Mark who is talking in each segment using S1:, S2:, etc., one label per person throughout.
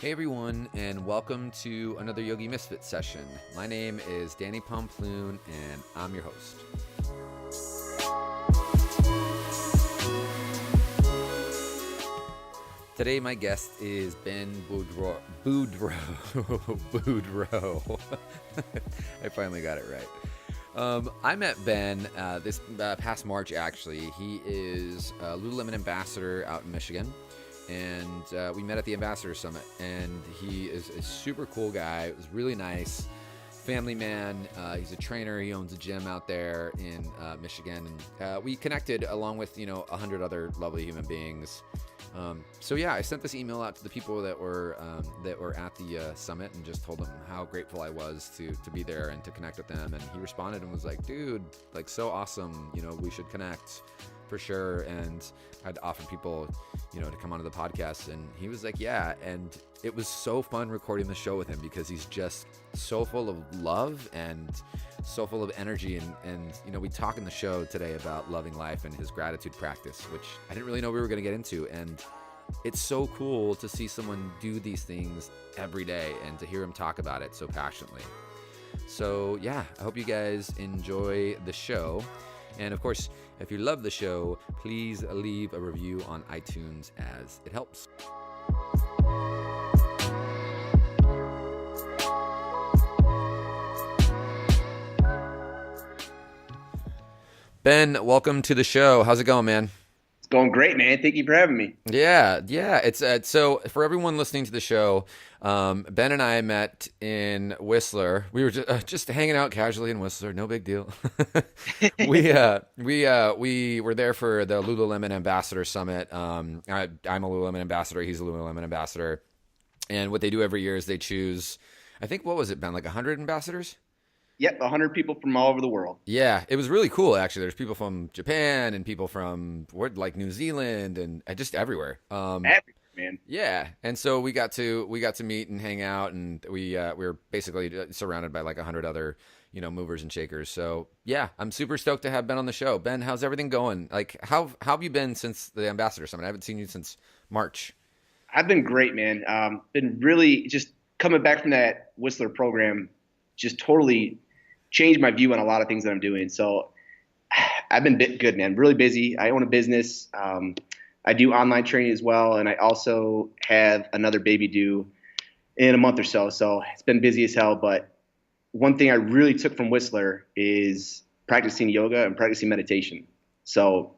S1: Hey everyone, and welcome to another Yogi Misfit session. My name is Danny Pomploon, and I'm your host. Today, my guest is Ben Boudro. Boudro. I finally got it right. I met Ben this past March, actually. He is a Lululemon Ambassador out in Michigan. And we met at the Ambassador Summit, and he is a super cool guy. It was really nice. Family man. He's a trainer. He owns a gym out there in Michigan. And we connected along with, 100 other lovely human beings. So yeah, I sent this email out to the people that were at the summit and just told them how grateful I was to be there and to connect with them. And he responded and was like, dude, like so awesome. We should connect for sure. And I'd offered people, to come onto the podcast, and he was like, yeah. And it was so fun recording the show with him because he's just so full of love and so full of energy. And we talk in the show today about loving life and his gratitude practice, which I didn't really know we were going to get into. And it's so cool to see someone do these things every day and to hear him talk about it so passionately. So yeah, I hope you guys enjoy the show. And of course, if you love the show, please leave a review on iTunes as it helps. Ben, welcome to the show. How's it going, man?
S2: It's going great, man. Thank you for having me.
S1: Yeah. It's so for everyone listening to the show, Ben and I met in Whistler. We were just hanging out casually in Whistler. No big deal. we were there for the Lululemon Ambassador Summit. I'm a Lululemon ambassador. He's a Lululemon ambassador. And what they do every year is they choose, I think, what was it, Ben? Like 100 ambassadors?
S2: Yep, 100 people from all over the world.
S1: Yeah, it was really cool, actually. There's people from Japan and people from like New Zealand and just everywhere.
S2: Everywhere, man.
S1: Yeah, and so we got to meet and hang out, and we were basically surrounded by like 100 other movers and shakers. So yeah, I'm super stoked to have Ben on the show. Ben, how's everything going? Like, how have you been since the Ambassador Summit? I haven't seen you since March.
S2: I've been great, man. Been really just coming back from that Whistler program, just totally changed my view on a lot of things that I'm doing. So I've been good, man. Really busy. I own a business. I do online training as well, and I also have another baby due in a month or so. So it's been busy as hell. But one thing I really took from Whistler is practicing yoga and practicing meditation. So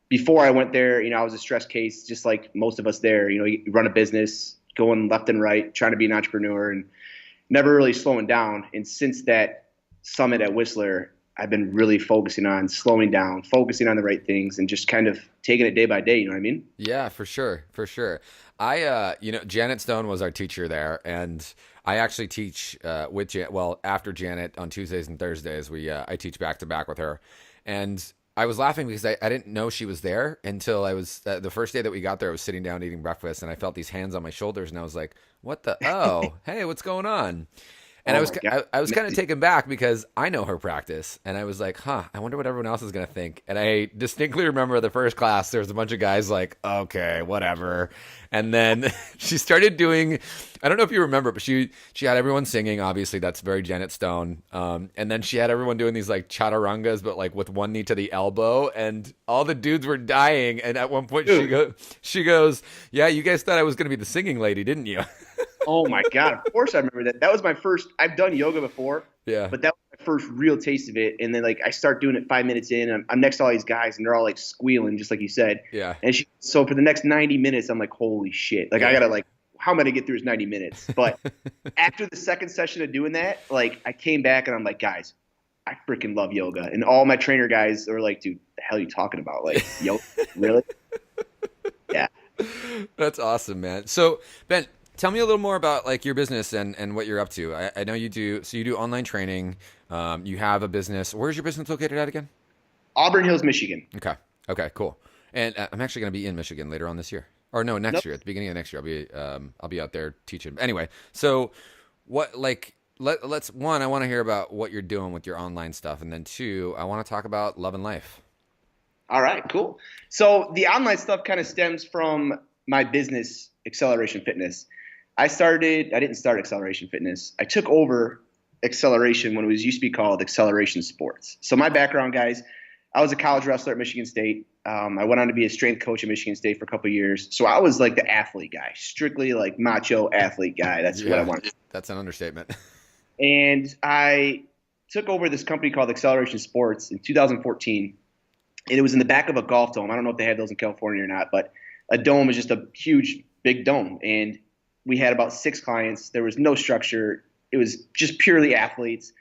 S2: before I went there, I was a stress case, just like most of us there. You run a business, going left and right, trying to be an entrepreneur, and never really slowing down. And since that summit at Whistler, I've been really focusing on slowing down, focusing on the right things, and just kind of taking it day by day. You know what I mean?
S1: Yeah, for sure. I, Janet Stone was our teacher there, and I actually teach with after Janet on Tuesdays and Thursdays. I teach back to back with her, and I was laughing because I didn't know she was there until I was the first day that we got there. I was sitting down eating breakfast, and I felt these hands on my shoulders, and I was like, "What the? Oh, hey, what's going on?" And I was kind of taken back because I know her practice, and I was like, I wonder what everyone else is going to think. And I distinctly remember the first class, there was a bunch of guys like, okay, whatever. And then she started doing, I don't know if you remember, but she had everyone singing. Obviously, that's very Janet Stone. And then she had everyone doing these like chaturangas, but like with one knee to the elbow, and all the dudes were dying. And at one point, she goes, yeah, you guys thought I was going to be the singing lady, didn't you?
S2: Oh my God. Of course I remember that. That was my first, I've done yoga before, but that was my first real taste of it. And then like, I start doing it 5 minutes in, I'm next to all these guys and they're all like squealing, just like you said.
S1: Yeah.
S2: And so for the next 90 minutes, I'm like, holy shit. Like I gotta like, how am I gonna get through this 90 minutes? But after the second session of doing that, like I came back and I'm like, guys, I freaking love yoga. And all my trainer guys are like, dude, the hell are you talking about? Like, yoga, really? Yeah.
S1: That's awesome, man. So Ben, tell me a little more about like your business and what you're up to. I know you do. So you do online training. You have a business. Where's your business located at again?
S2: Auburn Hills, Michigan.
S1: Okay, cool. And I'm actually going to be in Michigan later on this year. Or no, next year. At the beginning of next year, I'll be out there teaching. Anyway, so what like let's one, I want to hear about what you're doing with your online stuff, and then two, I want to talk about love and life.
S2: All right, cool. So the online stuff kind of stems from my business, Acceleration Fitness. I didn't start Acceleration Fitness. I took over Acceleration when it was used to be called Acceleration Sports. So my background, guys, I was a college wrestler at Michigan State. I went on to be a strength coach at Michigan State for a couple of years. So I was like the athlete guy, strictly like macho athlete guy. That's what I wanted.
S1: That's an understatement.
S2: And I took over this company called Acceleration Sports in 2014. And it was in the back of a golf dome. I don't know if they have those in California or not, but a dome is just a huge, big dome. And we had about 6 clients. There was no structure. It was just purely athletes.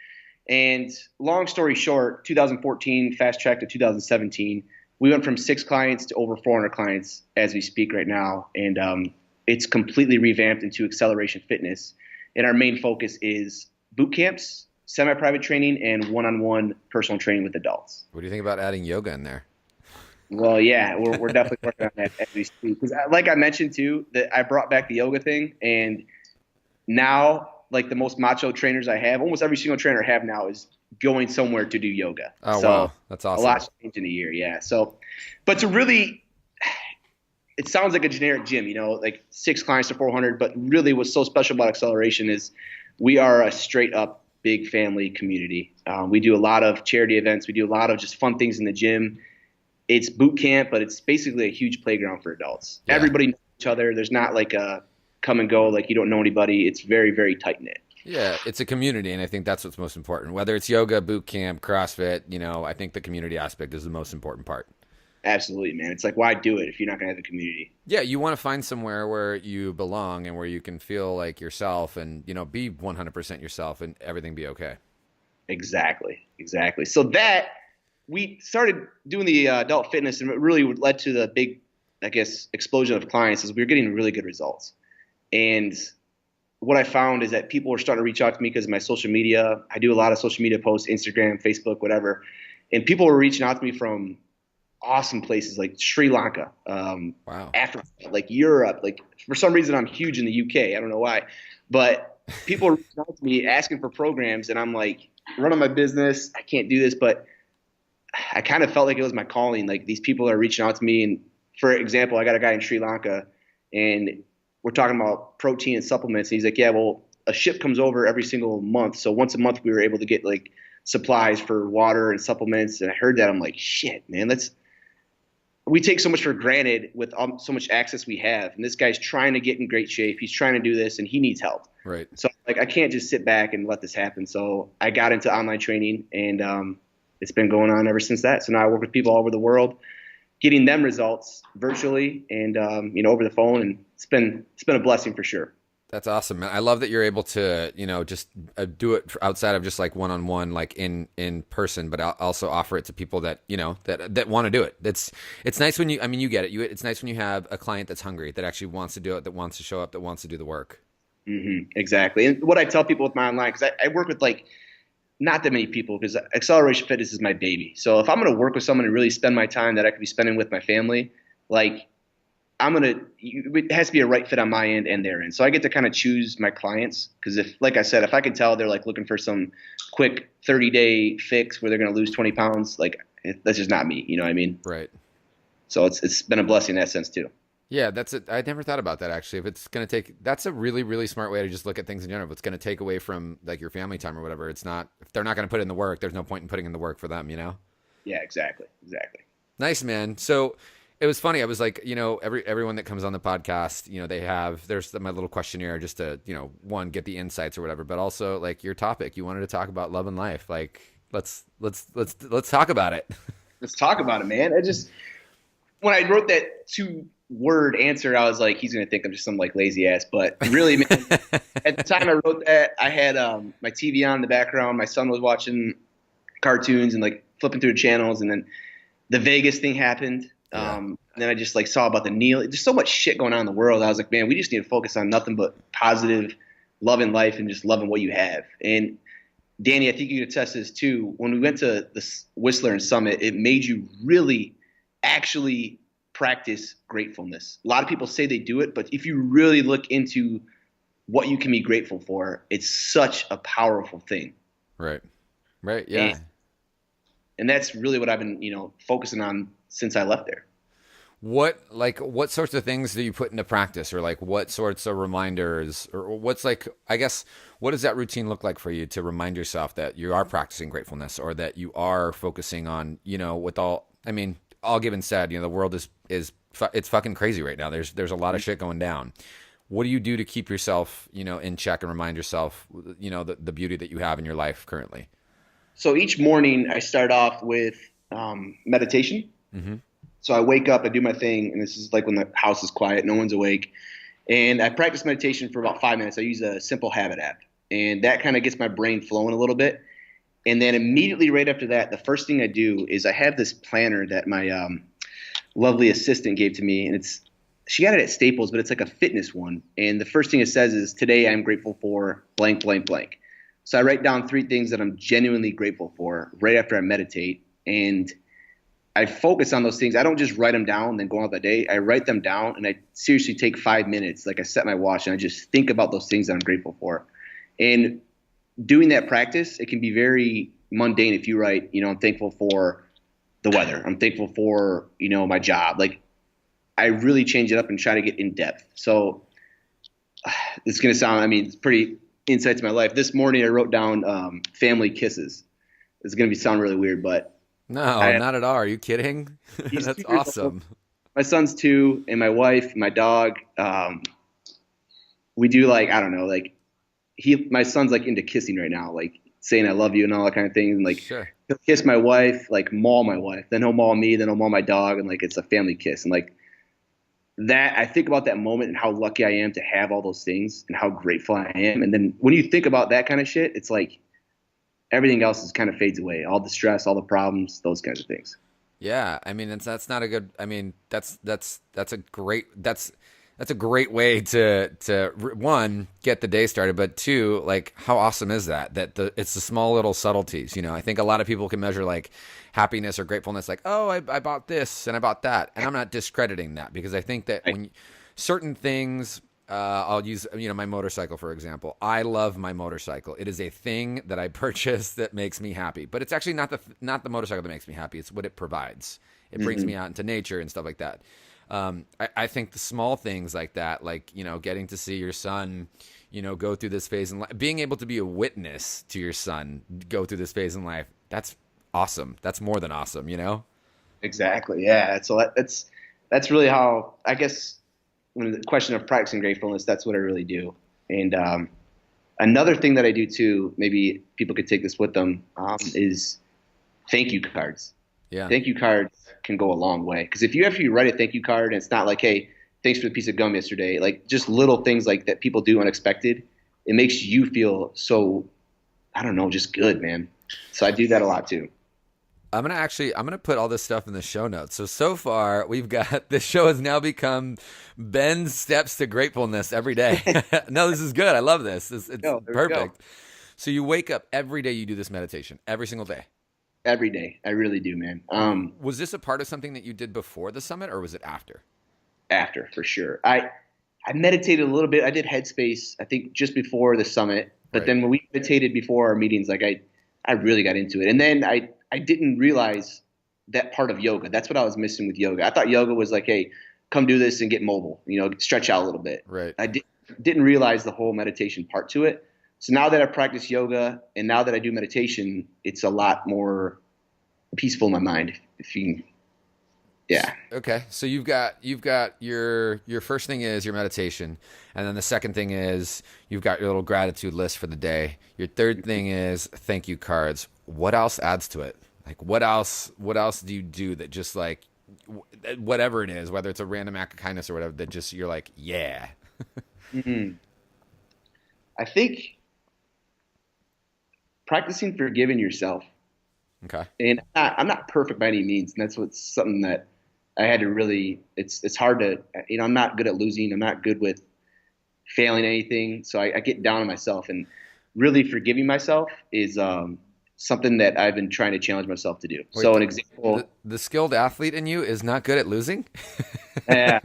S2: And long story short, 2014, fast track to 2017, we went from 6 clients to over 400 clients as we speak right now. And it's completely revamped into Acceleration Fitness. And our main focus is boot camps, semi-private training, and one-on-one personal training with adults.
S1: What do you think about adding yoga in there?
S2: Well, yeah, we're definitely working on that as we speak. Because like I mentioned too, that I brought back the yoga thing, and now like the most macho trainers I have, almost every single trainer I have now is going somewhere to do yoga.
S1: Oh,
S2: so
S1: wow, that's awesome.
S2: A lot's changed in a year, yeah. So, but to really, it sounds like a generic gym, like 6 clients to 400. But really, what's so special about Acceleration is we are a straight up big family community. We do a lot of charity events. We do a lot of just fun things in the gym. It's boot camp, but it's basically a huge playground for adults. Yeah. Everybody knows each other. There's not like a come and go, like you don't know anybody. It's very, very tight knit.
S1: Yeah, it's a community, and I think that's what's most important. Whether it's yoga, boot camp, CrossFit, I think the community aspect is the most important part.
S2: Absolutely, man. It's like, why do it if you're not going to have a community?
S1: Yeah, you want to find somewhere where you belong and where you can feel like yourself and, be 100% yourself and everything be okay.
S2: Exactly. So that we started doing the adult fitness, and it really led to the big, explosion of clients is we were getting really good results. And what I found is that people were starting to reach out to me because of my social media. I do a lot of social media posts, Instagram, Facebook, whatever. And people were reaching out to me from awesome places like Sri Lanka,
S1: wow,
S2: Africa, like Europe. Like for some reason, I'm huge in the UK. I don't know why, but people are reaching out to me asking for programs, and I'm like running my business. I can't do this, but I kind of felt like it was my calling. Like these people are reaching out to me, and for example, I got a guy in Sri Lanka, and we're talking about protein and supplements. And he's like, yeah, well, a ship comes over every single month, so once a month we were able to get like supplies for water and supplements. And I heard that, I'm like, shit, man, we take so much for granted with so much access we have. And this guy's trying to get in great shape. He's trying to do this, and he needs help.
S1: Right.
S2: So like, I can't just sit back and let this happen. So I got into online training, and it's been going on ever since that. So now I work with people all over the world, getting them results virtually and, over the phone. And it's been a blessing for sure.
S1: That's awesome, man. I love that you're able to, just do it outside of just like one-on-one, like in person, but also offer it to people that, that want to do it. It's nice when you get it. It's nice when you have a client that's hungry, that actually wants to do it, that wants to show up, that wants to do the work.
S2: Mm-hmm, exactly. And what I tell people with my online, because I work with like not that many people, because Acceleration Fitness is my baby. So if I'm going to work with someone and really spend my time that I could be spending with my family, like it has to be a right fit on my end and their end. So I get to kind of choose my clients, because like I said, if I can tell they're like looking for some quick 30-day fix where they're going to lose 20 pounds, like that's just not me. You know what I mean?
S1: Right.
S2: So it's been a blessing in that sense too.
S1: Yeah, that's it. I never thought about that actually. If it's going to take, that's a really, really smart way to just look at things in general. If it's going to take away from like your family time or whatever, if they're not going to put in the work, there's no point in putting in the work for them,
S2: Yeah, exactly.
S1: Nice, man. So it was funny. I was like, everyone that comes on the podcast, there's my little questionnaire just to, one, get the insights or whatever, but also like your topic, you wanted to talk about love and life. Like, let's talk about it.
S2: Let's talk about it, man. When I wrote that 2-word answer, I was like, he's going to think I'm just some like lazy ass, but really, man, at the time I wrote that, I had my TV on in the background. My son was watching cartoons and like flipping through the channels. And then the Vegas thing happened. And then I just like saw about the kneel. There's so much shit going on in the world. I was like, man, we just need to focus on nothing but positive, loving life and just loving what you have. And Danny, I think you can attest to this too. When we went to the Whistler and Summit, it made you really actually practice gratefulness. A lot of people say they do it, but if you really look into what you can be grateful for, it's such a powerful thing.
S1: Right. Yeah.
S2: And that's really what I've been, focusing on since I left there.
S1: What sorts of things do you put into practice, or like what sorts of reminders, or what's like, I guess, what does that routine look like for you to remind yourself that you are practicing gratefulness, or that you are focusing on, with all, I mean, all given said, the world it's fucking crazy right now. There's a lot of shit going down. What do you do to keep yourself, in check and remind yourself, the beauty that you have in your life currently?
S2: So each morning I start off with meditation.
S1: Mm-hmm.
S2: So I wake up, I do my thing, and this is like when the house is quiet, no one's awake. And I practice meditation for about 5 minutes. I use a Simple Habit app, and that kind of gets my brain flowing a little bit. And then immediately right after that, the first thing I do is I have this planner that my lovely assistant gave to me, and she got it at Staples, but it's like a fitness one. And the first thing it says is, today I'm grateful for blank, blank, blank. So I write down 3 things that I'm genuinely grateful for right after I meditate. And I focus on those things. I don't just write them down and then go on the day. I write them down and I seriously take 5 minutes. Like I set my watch and I just think about those things that I'm grateful for. And doing that practice, it can be very mundane if you write, I'm thankful for the weather. I'm thankful for, my job. Like I really change it up and try to get in depth. So it's going to sound, it's pretty insight to my life. This morning I wrote down family kisses. It's going to sound really weird, but
S1: No, not at all. Are you kidding? That's awesome.
S2: My son's 2 and my wife, my dog, we do like, I don't know, like my son's like into kissing right now, like saying I love you and all that kind of thing. And like
S1: Sure.
S2: He'll kiss my wife, like maul my wife, then he'll maul me, then he'll maul my dog. And like, it's a family kiss. And like that, I think about that moment and how lucky I am to have all those things and how grateful I am. And then when you think about that kind of shit, it's like everything else is kind of fades away. All the stress, all the problems, those kinds of things.
S1: Yeah, that's not a good. That's a great way to one, get the day started, but 2, like how awesome is that it's the small little subtleties. I think a lot of people can measure like happiness or gratefulness, like, oh, I bought this and I bought that, and I'm not discrediting that, because I think that when certain things. I'll use, my motorcycle, for example. I love my motorcycle. It is a thing that I purchased that makes me happy, but it's actually not the motorcycle that makes me happy. It's what it provides. It brings me out into nature and stuff like that. I think the small things like that, like, getting to see your son, go through this phase in life, being able to be a witness to your son go through this phase in life, that's awesome. That's more than awesome,
S2: Exactly. Yeah. So that's really how, I guess, when the question of practicing gratefulness, that's what I really do. And another thing that I do too, maybe people could take this with them, is thank you cards.
S1: Yeah.
S2: Thank you cards can go a long way. Because if you actually write a thank you card and it's not like, hey, thanks for the piece of gum yesterday, like just little things like that people do unexpected, it makes you feel so, I don't know, just good, man. So I do that a lot too.
S1: I'm gonna put all this stuff in the show notes. So far we've got, this show has now become Ben's steps to gratefulness every day. No, this is good. I love this. It's perfect. So you wake up every day, you do this meditation every single day.
S2: Every day. I really do, man.
S1: Was this a part of something that you did before the summit, or was it after?
S2: After, for sure. I meditated a little bit. I did Headspace, I think, just before the summit. But then when we meditated before our meetings, like I really got into it. And then I didn't realize that part of yoga. That's what I was missing with yoga. I thought yoga was like, hey, come do this and get mobile, stretch out a little bit.
S1: Right.
S2: I didn't realize the whole meditation part to it. So now that I practice yoga and now that I do meditation, it's a lot more peaceful in my mind. Yeah.
S1: Okay. So you've got your first thing is your meditation, and then the second thing is you've got your little gratitude list for the day. Your third thing is thank you cards. What else adds to it? Like what else do you do that just like whatever it is, whether it's a random act of kindness or whatever, that just you're like, yeah.
S2: I think practicing forgiving yourself.
S1: Okay.
S2: And I'm not perfect by any means. And that's what's something that I had to really, it's hard to, I'm not good at losing. I'm not good with failing anything. So I get down on myself, and really forgiving myself is something that I've been trying to challenge myself to do.
S1: Wait,
S2: so an example.
S1: The skilled athlete in you is not good at losing?
S2: Yeah.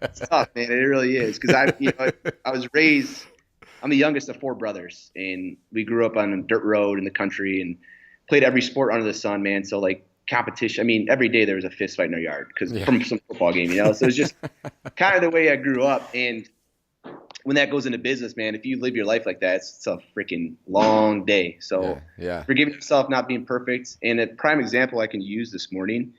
S2: It's tough, man. It really is. Cause I was raised, I'm the youngest of 4 brothers, and we grew up on a dirt road in the country and played every sport under the sun, man. So like competition. I mean, every day there was a fist fight in our yard because
S1: Yeah.
S2: from some football game, So it's just kind of the way I grew up. And when that goes into business, man, if you live your life like that, it's a freaking long day. So
S1: Yeah.
S2: forgiving yourself, not being perfect. And a prime example I can use this morning,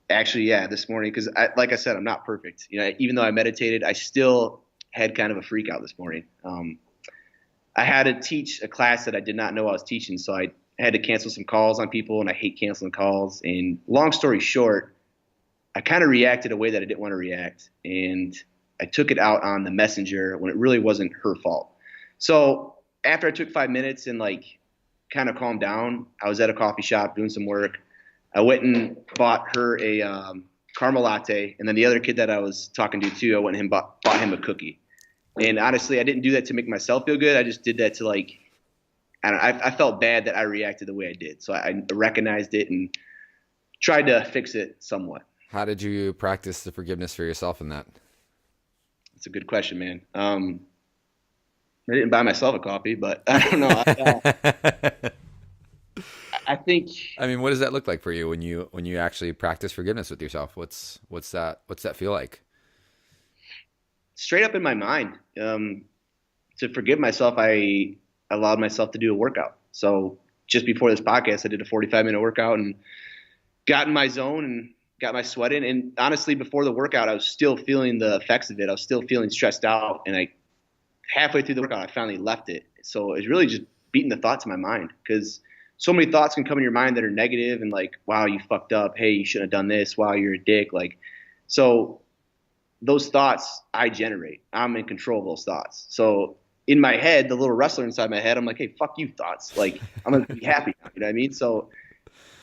S2: actually, this morning, because like I said, I'm not perfect. Even though I meditated, I still had kind of a freak out this morning. I had to teach a class that I did not know I was teaching, so I had to cancel some calls on people, and I hate canceling calls. And long story short, I kind of reacted a way that I didn't want to react, and I took it out on the messenger when it really wasn't her fault. So after I took 5 minutes and kind of calmed down, I was at a coffee shop doing some work. I went and bought her a caramel latte, and then the other kid that I was talking to too, I went and bought him a cookie. And honestly, I didn't do that to make myself feel good. I just did that to I felt bad that I reacted the way I did. So I recognized it and tried to fix it somewhat.
S1: How did you practice the forgiveness for yourself in that?
S2: That's a good question, man. I didn't buy myself a coffee, but I don't know. I think.
S1: I mean, what does that look like for you when you actually practice forgiveness with yourself? What's that feel like?
S2: Straight up in my mind, to forgive myself, I allowed myself to do a workout. So just before this podcast, I did a 45-minute workout and got in my zone and got my sweat in. And honestly, before the workout, I was still feeling the effects of it. I was still feeling stressed out. And halfway through the workout, I finally left it. So it was really just beating the thoughts in my mind, because so many thoughts can come in your mind that are negative and wow, you fucked up. Hey, you shouldn't have done this. Wow, you're a dick. So those thoughts I generate. I'm in control of those thoughts. So in my head, the little wrestler inside my head, I'm like, hey, fuck you thoughts. I'm going to be happy now. You know what I mean? So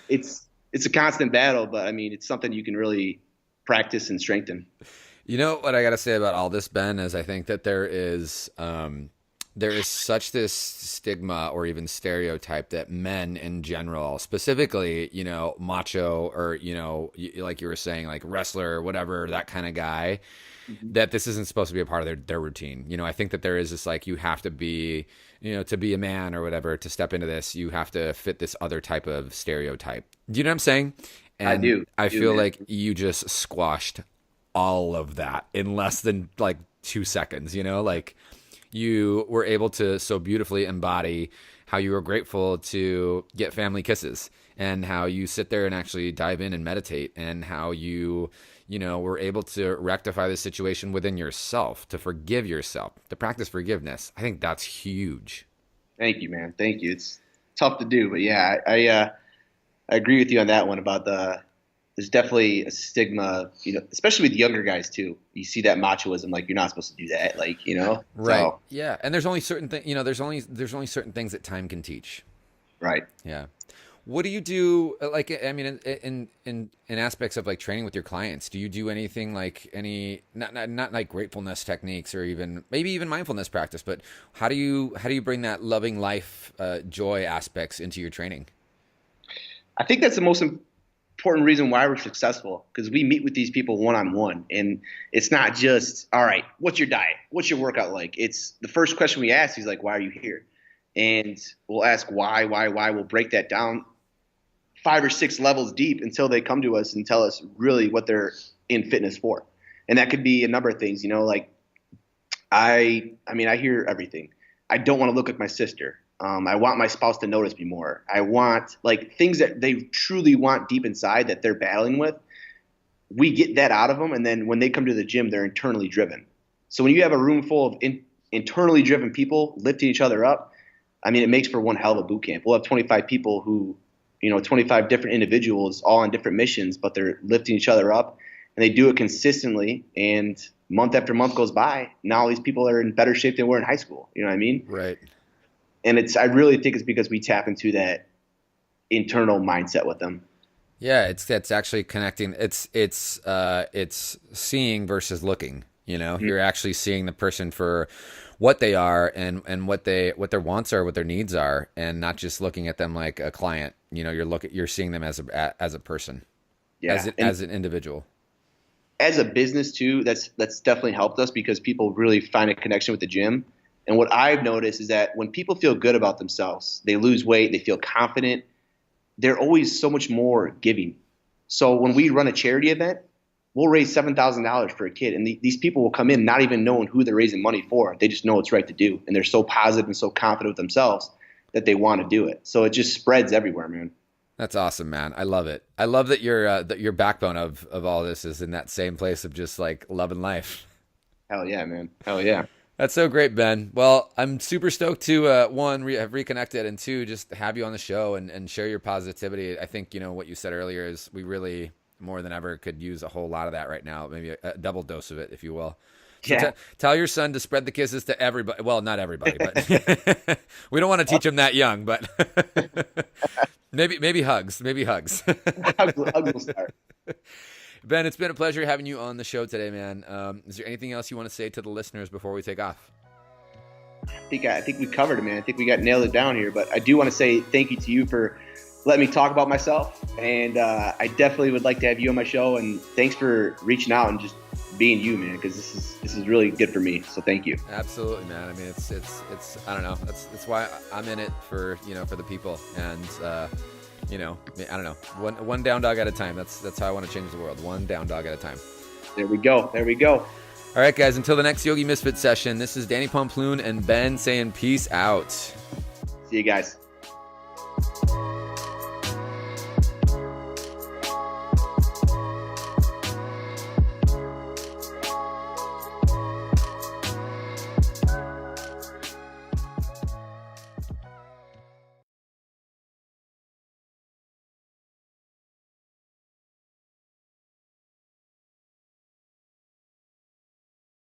S2: it's a constant battle, but I mean, it's something you can really practice and strengthen.
S1: You know what I got to say about all this, Ben, is I think that there is such this stigma or even stereotype that men in general, specifically, macho or, like you were saying, like wrestler or whatever, that kind of guy, that this isn't supposed to be a part of their routine. I think that there is this, you have to be, to be a man or whatever, to step into this, you have to fit this other type of stereotype. Do you know what I'm saying? And
S2: I do.
S1: I feel like you just squashed all of that in less than 2 seconds, you were able to so beautifully embody how you were grateful to get family kisses, and how you sit there and actually dive in and meditate, and how you were able to rectify the situation within yourself, to forgive yourself, to practice forgiveness. I think that's huge.
S2: Thank you, man. Thank you. It's tough to do, but yeah, I agree with you on that one about there's definitely a stigma, especially with younger guys too. You see that machoism, you're not supposed to do that,
S1: Right.
S2: So,
S1: yeah. And there's only certain things, there's only certain things that time can teach.
S2: Right.
S1: Yeah. What do you do? In aspects of training with your clients, do you do anything not like gratefulness techniques or maybe even mindfulness practice, but how do you bring that loving life, joy aspects into your training?
S2: I think that's the most important reason why we're successful, because we meet with these people one-on-one, and it's not just, all right, what's your diet? What's your workout like? It's the first question we ask is why are you here? And we'll ask why. We'll break that down 5 or 6 levels deep until they come to us and tell us really what they're in fitness for. And that could be a number of things, I hear everything. I don't want to look like my sister. I want my spouse to notice me more. I want things that they truly want deep inside that they're battling with. We get that out of them. And then when they come to the gym, they're internally driven. So when you have a room full of internally driven people lifting each other up, it makes for one hell of a boot camp. We'll have 25 people who, 25 different individuals all on different missions, but they're lifting each other up, and they do it consistently. And month after month goes by. Now all these people are in better shape than we were in high school. You know what I mean?
S1: Right.
S2: And I really think it's because we tap into that internal mindset with them.
S1: Yeah, it's actually connecting. It's seeing versus looking.
S2: Mm-hmm.
S1: You're actually seeing the person for what they are and what their wants are, what their needs are, and not just looking at them like a client. You're seeing them as a person, as an individual.
S2: As a business too, that's definitely helped us, because people really find a connection with the gym. And what I've noticed is that when people feel good about themselves, they lose weight, they feel confident, they're always so much more giving. So when we run a charity event, we'll raise $7,000 for a kid. And these people will come in not even knowing who they're raising money for. They just know it's right to do. And they're so positive and so confident with themselves that they want to do it. So it just spreads everywhere, man.
S1: That's awesome, man. I love it. I love that your backbone of all this is in that same place of just like loving life.
S2: Hell yeah, man. Hell yeah.
S1: That's so great, Ben. Well, I'm super stoked to one, have reconnected, and two, just have you on the show and share your positivity. I think, what you said earlier is we really, more than ever, could use a whole lot of that right now, maybe a double dose of it, if you will. So
S2: Yeah.
S1: tell your son to spread the kisses to everybody. Well, not everybody, but we don't want to teach him that young, but maybe hugs. Maybe hugs.
S2: Hugs will start.
S1: Ben, it's been a pleasure having you on the show today, man. Is there anything else you want to say to the listeners before we take off?
S2: I think we covered it, man. I think we nailed it down here. But I do want to say thank you to you for letting me talk about myself. And I definitely would like to have you on my show. And thanks for reaching out and just being you, man, because this is really good for me. So thank you.
S1: Absolutely, man. I mean, it's I don't know. That's why I'm in it for the people. And I don't know. One down dog at a time. That's how I want to change the world. One down dog at a time.
S2: There we go.
S1: All right, guys. Until the next Yogi Misfit session, this is Danny Pomploon and Ben saying peace out.
S2: See you guys.